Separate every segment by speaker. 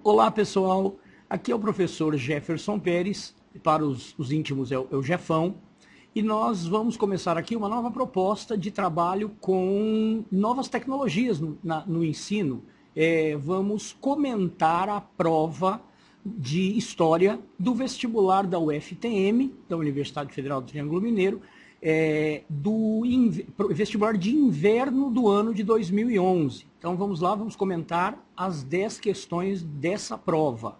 Speaker 1: Olá, pessoal. Aqui é o professor Jefferson Pérez, para os íntimos é o Jefão, e nós vamos começar aqui uma nova proposta de trabalho com novas tecnologias no ensino. Vamos comentar a prova de História do vestibular da UFTM, da Universidade Federal do Triângulo Mineiro, do vestibular de inverno do ano de 2011. Então vamos lá, vamos comentar as 10 questões dessa prova.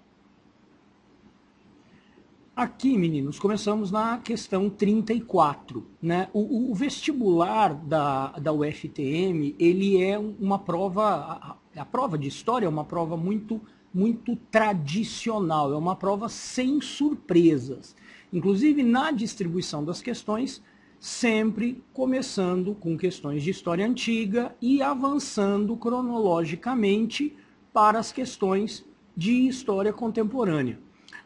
Speaker 1: Aqui, meninos, começamos na questão 34. Né? O vestibular da UFTM, ele é uma prova, a prova de História é uma prova muito tradicional, é uma prova sem surpresas. Inclusive, na distribuição das questões, sempre começando com questões de história antiga e avançando cronologicamente para as questões de história contemporânea.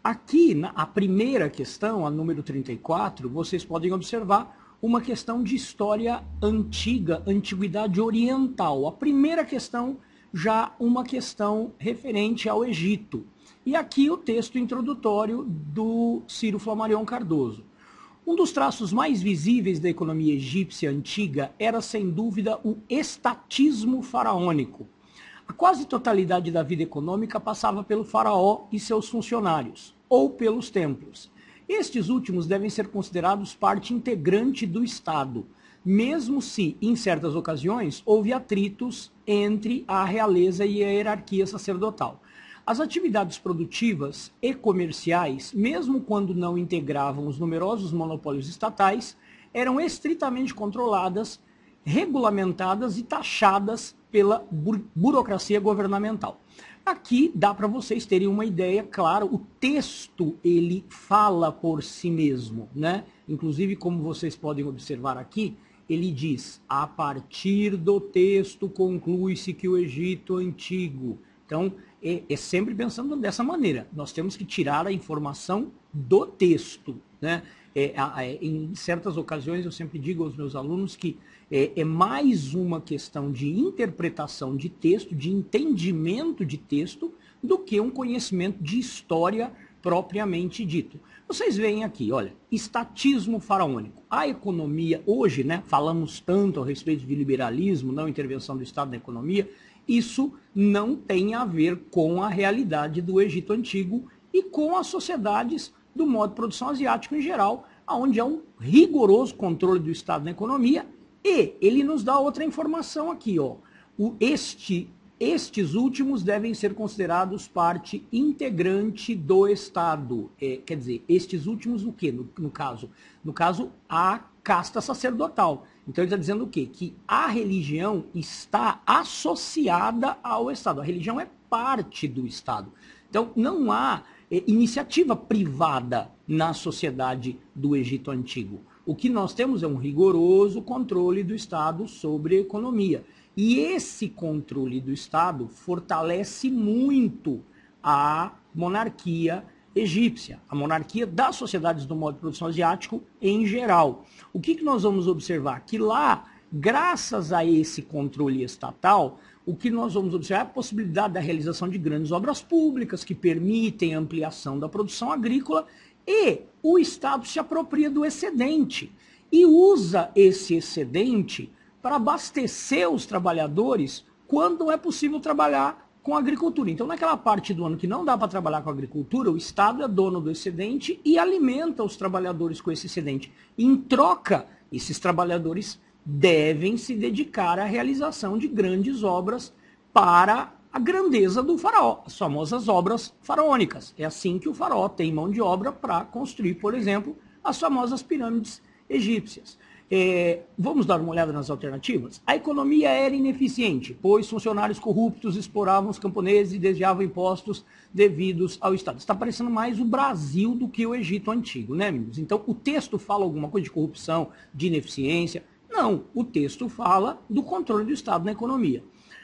Speaker 1: Aqui, a primeira questão, a número 34, vocês podem observar uma questão de história antiga, antiguidade oriental. A primeira questão, já uma questão referente ao Egito. E aqui o texto introdutório do Ciro Flammarion Cardoso. Um dos traços mais visíveis da economia egípcia antiga era, sem dúvida, o estatismo faraônico. A quase totalidade da vida econômica passava pelo faraó e seus funcionários, ou pelos templos. Estes últimos devem ser considerados parte integrante do Estado, mesmo se, em certas ocasiões, houve atritos entre a realeza e a hierarquia sacerdotal. As atividades produtivas e comerciais, mesmo quando não integravam os numerosos monopólios estatais, eram estritamente controladas, regulamentadas e taxadas pela burocracia governamental. Aqui dá para vocês terem uma ideia, claro, o texto ele fala por si mesmo, né? Inclusive, como vocês podem observar aqui, ele diz, a partir do texto conclui-se que o Egito Antigo. Então, é sempre pensando dessa maneira. Nós temos que tirar a informação do texto. Né? Em certas ocasiões, eu sempre digo aos meus alunos que é mais uma questão de interpretação de texto, de entendimento de texto, do que um conhecimento de história propriamente dito. Vocês veem aqui, olha, estatismo faraônico. A economia, hoje, né, falamos tanto a respeito de liberalismo, não intervenção do Estado na economia, isso não tem a ver com a realidade do Egito Antigo e com as sociedades do modo de produção asiático em geral, onde há um rigoroso controle do Estado na economia, e ele nos dá outra informação aqui, ó. Estes últimos devem ser considerados parte integrante do Estado. Quer dizer, estes últimos o quê? No caso, a casta sacerdotal. Então ele está dizendo o quê? Que a religião está associada ao Estado. A religião é parte do Estado. Então não há iniciativa privada na sociedade do Egito Antigo. O que nós temos é um rigoroso controle do Estado sobre a economia. E esse controle do Estado fortalece muito a monarquia egípcia, a monarquia das sociedades do modo de produção asiático em geral. O que nós vamos observar? Que lá, graças a esse controle estatal, o que nós vamos observar é a possibilidade da realização de grandes obras públicas que permitem a ampliação da produção agrícola, e o Estado se apropria do excedente e usa esse excedente para abastecer os trabalhadores quando não é possível trabalhar com a agricultura. Então, naquela parte do ano que não dá para trabalhar com a agricultura, o Estado é dono do excedente e alimenta os trabalhadores com esse excedente. Em troca, esses trabalhadores devem se dedicar à realização de grandes obras para a grandeza do faraó, as famosas obras faraônicas. É assim que o faraó tem mão de obra para construir, por exemplo, as famosas pirâmides egípcias. Vamos dar uma olhada nas alternativas? A economia era ineficiente, pois funcionários corruptos exploravam os camponeses e desviavam impostos devidos ao Estado. Está parecendo mais o Brasil do que o Egito Antigo, né, meninos? Então, o texto fala alguma coisa de corrupção, de ineficiência? Não, o texto fala do controle do Estado na economia.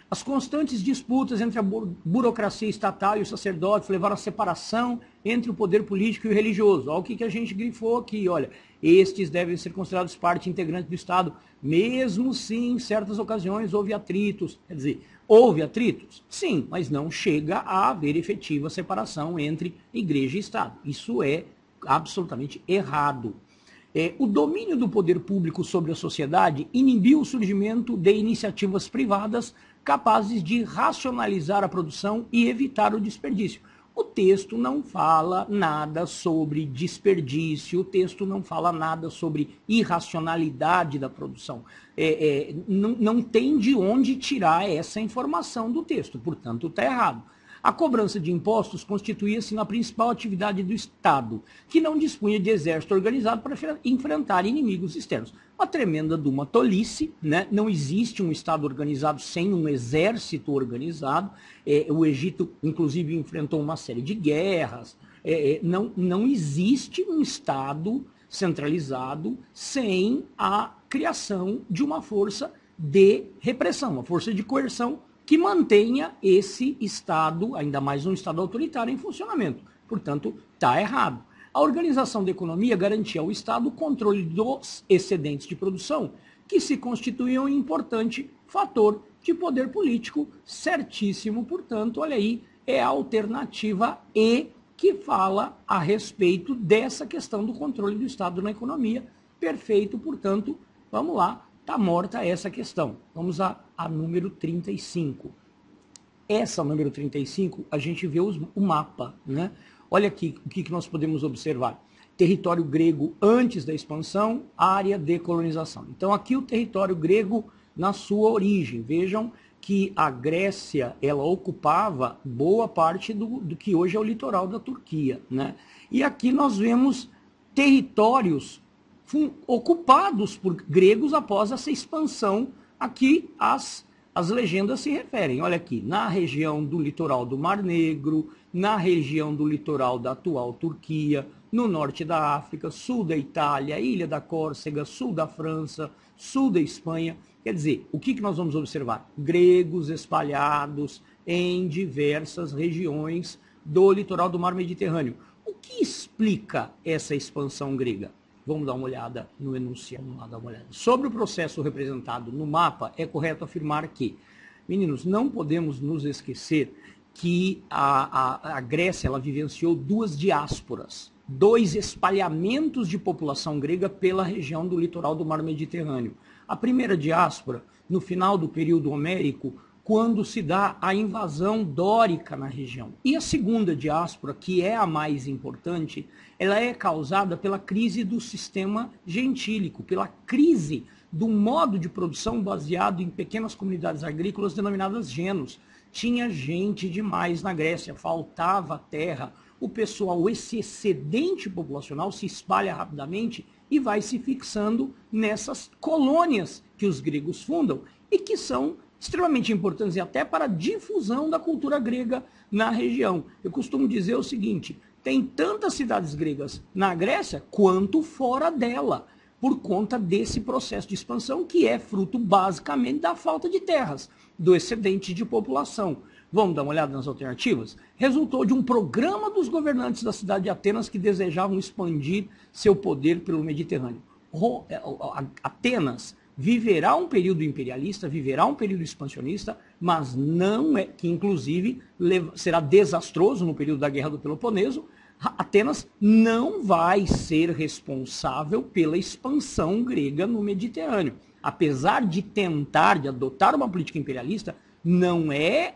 Speaker 1: As constantes disputas entre a burocracia estatal e os sacerdotes levaram à separação entre o poder político e o religioso. Olha o que a gente grifou aqui, olha. Estes devem ser considerados parte integrante do Estado, Mesmo se em certas ocasiões houve atritos, quer dizer, houve atritos? Sim, mas não chega a haver efetiva separação entre igreja e Estado. Isso é absolutamente errado. O domínio do poder público sobre a sociedade inibiu o surgimento de iniciativas privadas capazes de racionalizar a produção e evitar o desperdício. O texto não fala nada sobre desperdício, o texto não fala nada sobre irracionalidade da produção. Não tem de onde tirar essa informação do texto, portanto está errado. A cobrança de impostos constituía-se na principal atividade do Estado, que não dispunha de exército organizado para enfrentar inimigos externos. Uma tremenda de uma tolice, né? Não existe um Estado organizado sem um exército organizado. O Egito, inclusive, enfrentou uma série de guerras. Não existe um Estado centralizado sem a criação de uma força de repressão, uma força de coerção que mantenha esse Estado, ainda mais um Estado autoritário, em funcionamento. Portanto, está errado. A organização da economia garantia ao Estado o controle dos excedentes de produção, que se constituíam um importante fator de poder político, certíssimo. Portanto, olha aí, é a alternativa E que fala a respeito dessa questão do controle do Estado na economia. Perfeito, portanto, vamos lá. Está morta essa questão. Vamos a número 35. Essa número 35, a gente vê o mapa, né? Olha aqui o que nós podemos observar. Território grego antes da expansão, área de colonização. Então aqui o território grego na sua origem. Vejam que a Grécia, ela ocupava boa parte do que hoje é o litoral da Turquia, né? E aqui nós vemos territórios ocupados por gregos após essa expansão a que as legendas se referem. Olha aqui, na região do litoral do Mar Negro, na região do litoral da atual Turquia, no norte da África, sul da Itália, ilha da Córcega, sul da França, sul da Espanha. Quer dizer, o que nós vamos observar? Gregos espalhados em diversas regiões do litoral do Mar Mediterrâneo. O que explica essa expansão grega? Vamos dar uma olhada no enunciado. Vamos lá dar uma olhada. Sobre o processo representado no mapa, é correto afirmar que, meninos, não podemos nos esquecer que a Grécia ela vivenciou duas diásporas, dois espalhamentos de população grega pela região do litoral do Mar Mediterrâneo. A primeira diáspora, no final do período homérico, quando se dá a invasão dórica na região. E a segunda diáspora, que é a mais importante, ela é causada pela crise do sistema gentílico, pela crise do modo de produção baseado em pequenas comunidades agrícolas denominadas genos. Tinha gente demais na Grécia, faltava terra, o pessoal, esse excedente populacional se espalha rapidamente e vai se fixando nessas colônias que os gregos fundam e que são extremamente importantes e até para a difusão da cultura grega na região. Eu costumo dizer o seguinte, tem tantas cidades gregas na Grécia quanto fora dela, por conta desse processo de expansão que é fruto basicamente da falta de terras, do excedente de população. Vamos dar uma olhada nas alternativas? Resultou de um programa dos governantes da cidade de Atenas que desejavam expandir seu poder pelo Mediterrâneo. Atenas viverá um período imperialista, viverá um período expansionista, mas não é, que inclusive será desastroso no período da Guerra do Peloponeso. Atenas não vai ser responsável pela expansão grega no Mediterrâneo. Apesar de tentar, de adotar uma política imperialista, não é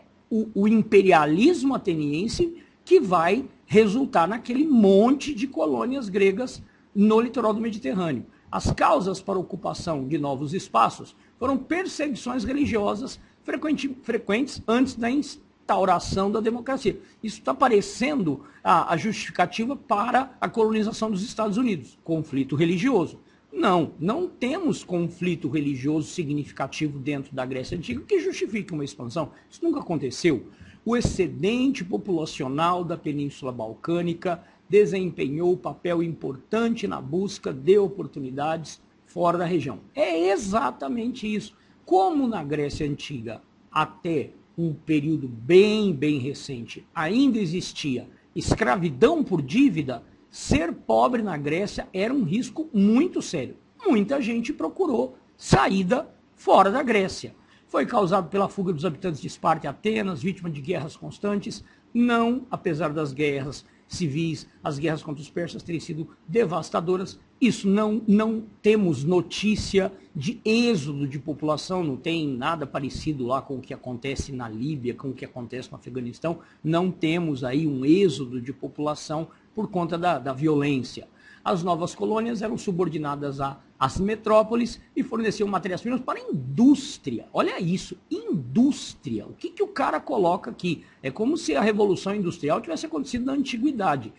Speaker 1: o imperialismo ateniense que vai resultar naquele monte de colônias gregas no litoral do Mediterrâneo. As causas para a ocupação de novos espaços foram perseguições religiosas frequentes antes da instauração da democracia. Isso está parecendo a justificativa para a colonização dos Estados Unidos, conflito religioso. Não temos conflito religioso significativo dentro da Grécia Antiga que justifique uma expansão. Isso nunca aconteceu. O excedente populacional da Península Balcânica desempenhou papel importante na busca de oportunidades fora da região. É exatamente isso. Como na Grécia Antiga, até um período bem recente, ainda existia escravidão por dívida, ser pobre na Grécia era um risco muito sério. Muita gente procurou saída fora da Grécia. Foi causado pela fuga dos habitantes de Esparta e Atenas, vítima de guerras constantes. Não, apesar das guerras civis, as guerras contra os persas terem sido devastadoras. Isso não temos notícia de êxodo de população, não tem nada parecido lá com o que acontece na Líbia, com o que acontece no Afeganistão. Não temos aí um êxodo de população por conta da violência. As novas colônias eram subordinadas às metrópoles e forneciam matérias-primas para a indústria. Olha isso, indústria. O que o cara coloca aqui? É como se a Revolução Industrial tivesse acontecido na Antiguidade.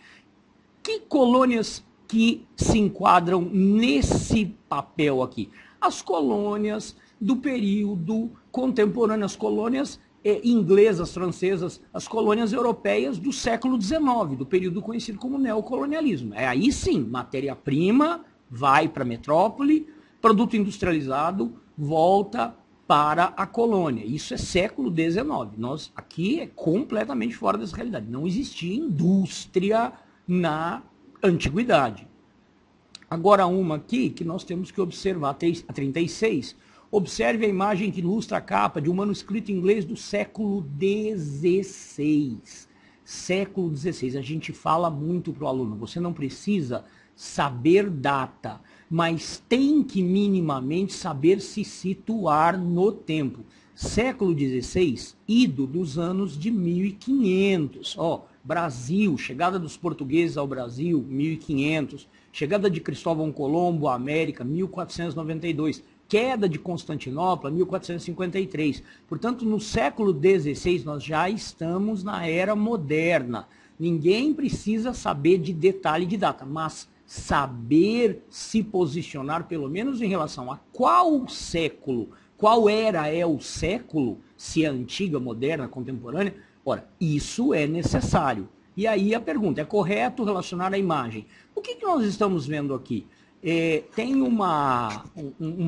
Speaker 1: Que colônias que se enquadram nesse papel aqui? As colônias do período contemporâneo, as colônias inglesas, francesas, as colônias europeias do século XIX, do período conhecido como neocolonialismo. Aí sim, matéria-prima vai para a metrópole, produto industrializado volta para a colônia. Isso é século XIX. Nós aqui é completamente fora dessa realidade. Não existia indústria na antiguidade. Agora uma aqui que nós temos que observar, a 36. Observe a imagem que ilustra a capa de um manuscrito inglês do século XVI. Século XVI. A gente fala muito para o aluno, você não precisa saber data, mas tem que minimamente saber se situar no tempo. Século XVI, ido dos anos de 1500. Brasil, chegada dos portugueses ao Brasil, 1500. Chegada de Cristóvão Colombo à América, 1492. Queda de Constantinopla, 1453. Portanto, no século XVI, nós já estamos na era moderna. Ninguém precisa saber de detalhe de data, mas saber se posicionar, pelo menos em relação a qual século, qual era é o século, se é antiga, moderna, contemporânea, ora, isso é necessário. E aí a pergunta, é correto relacionar a imagem? O que nós estamos vendo aqui? Tem uma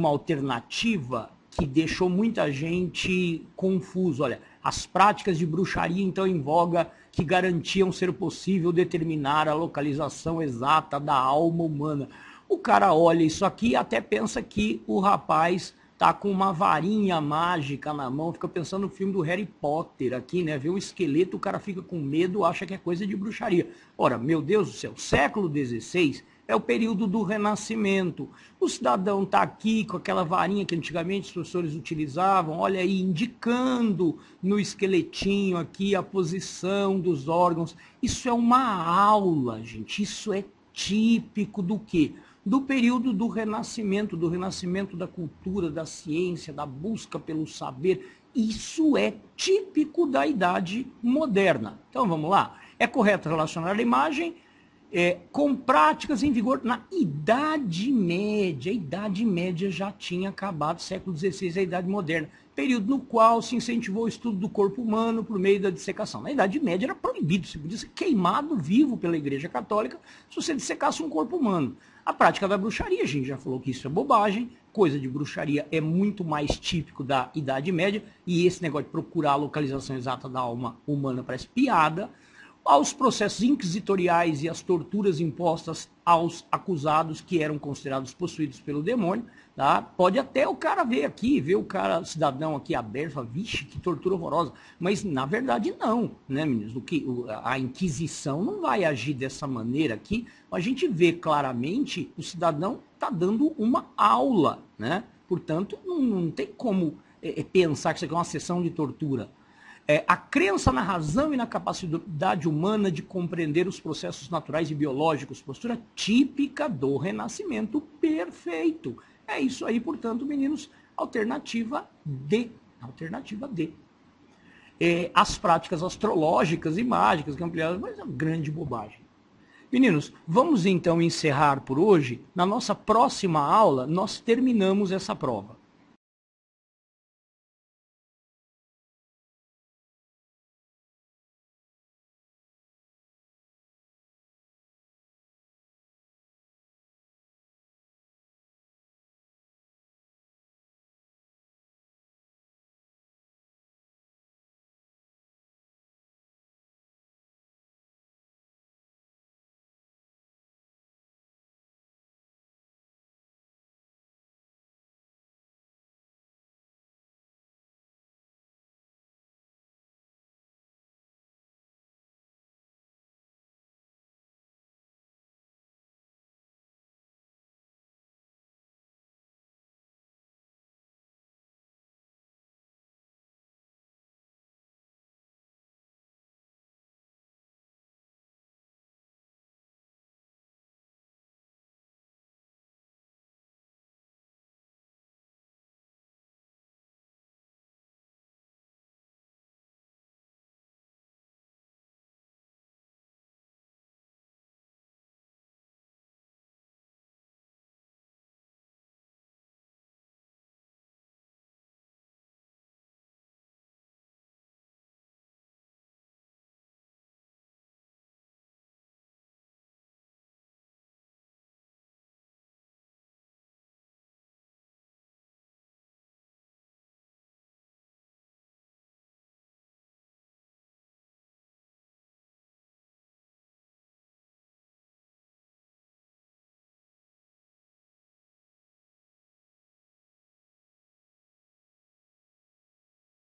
Speaker 1: alternativa que deixou muita gente confusa. Olha, as práticas de bruxaria então em voga que garantiam ser possível determinar a localização exata da alma humana. O cara olha isso aqui e até pensa que o rapaz tá com uma varinha mágica na mão, fica pensando no filme do Harry Potter aqui, né? Vê um esqueleto, o cara fica com medo, acha que é coisa de bruxaria. Ora, meu Deus do céu, século XVI é o período do Renascimento. O cidadão está aqui com aquela varinha que antigamente os professores utilizavam, olha aí, indicando no esqueletinho aqui a posição dos órgãos. Isso é uma aula, gente. Isso é típico do quê? Do período do renascimento da cultura, da ciência, da busca pelo saber. Isso é típico da Idade Moderna. Então vamos lá. É correto relacionar a imagem com práticas em vigor na Idade Média. A Idade Média já tinha acabado, século XVI, a Idade Moderna. Período no qual se incentivou o estudo do corpo humano por meio da dissecação. Na Idade Média era proibido, você podia ser queimado vivo pela Igreja Católica se você dissecasse um corpo humano. A prática da bruxaria, a gente já falou que isso é bobagem, coisa de bruxaria é muito mais típico da Idade Média, e esse negócio de procurar a localização exata da alma humana parece piada. Aos processos inquisitoriais e às torturas impostas aos acusados que eram considerados possuídos pelo demônio, tá? Pode até o cara ver aqui, ver o cara, cidadão aqui aberto, fala, vixe, que tortura horrorosa. Mas, na verdade, não, né, meninos? A Inquisição não vai agir dessa maneira aqui. A gente vê claramente o cidadão está dando uma aula, né? Portanto, não tem como pensar que isso aqui é uma sessão de tortura. A crença na razão e na capacidade humana de compreender os processos naturais e biológicos, postura típica do Renascimento perfeito. É isso aí, portanto, meninos, alternativa D. Alternativa D. As práticas astrológicas e mágicas, que ampliadas, mas é uma grande bobagem. Meninos, vamos então encerrar por hoje. Na nossa próxima aula, nós terminamos essa prova.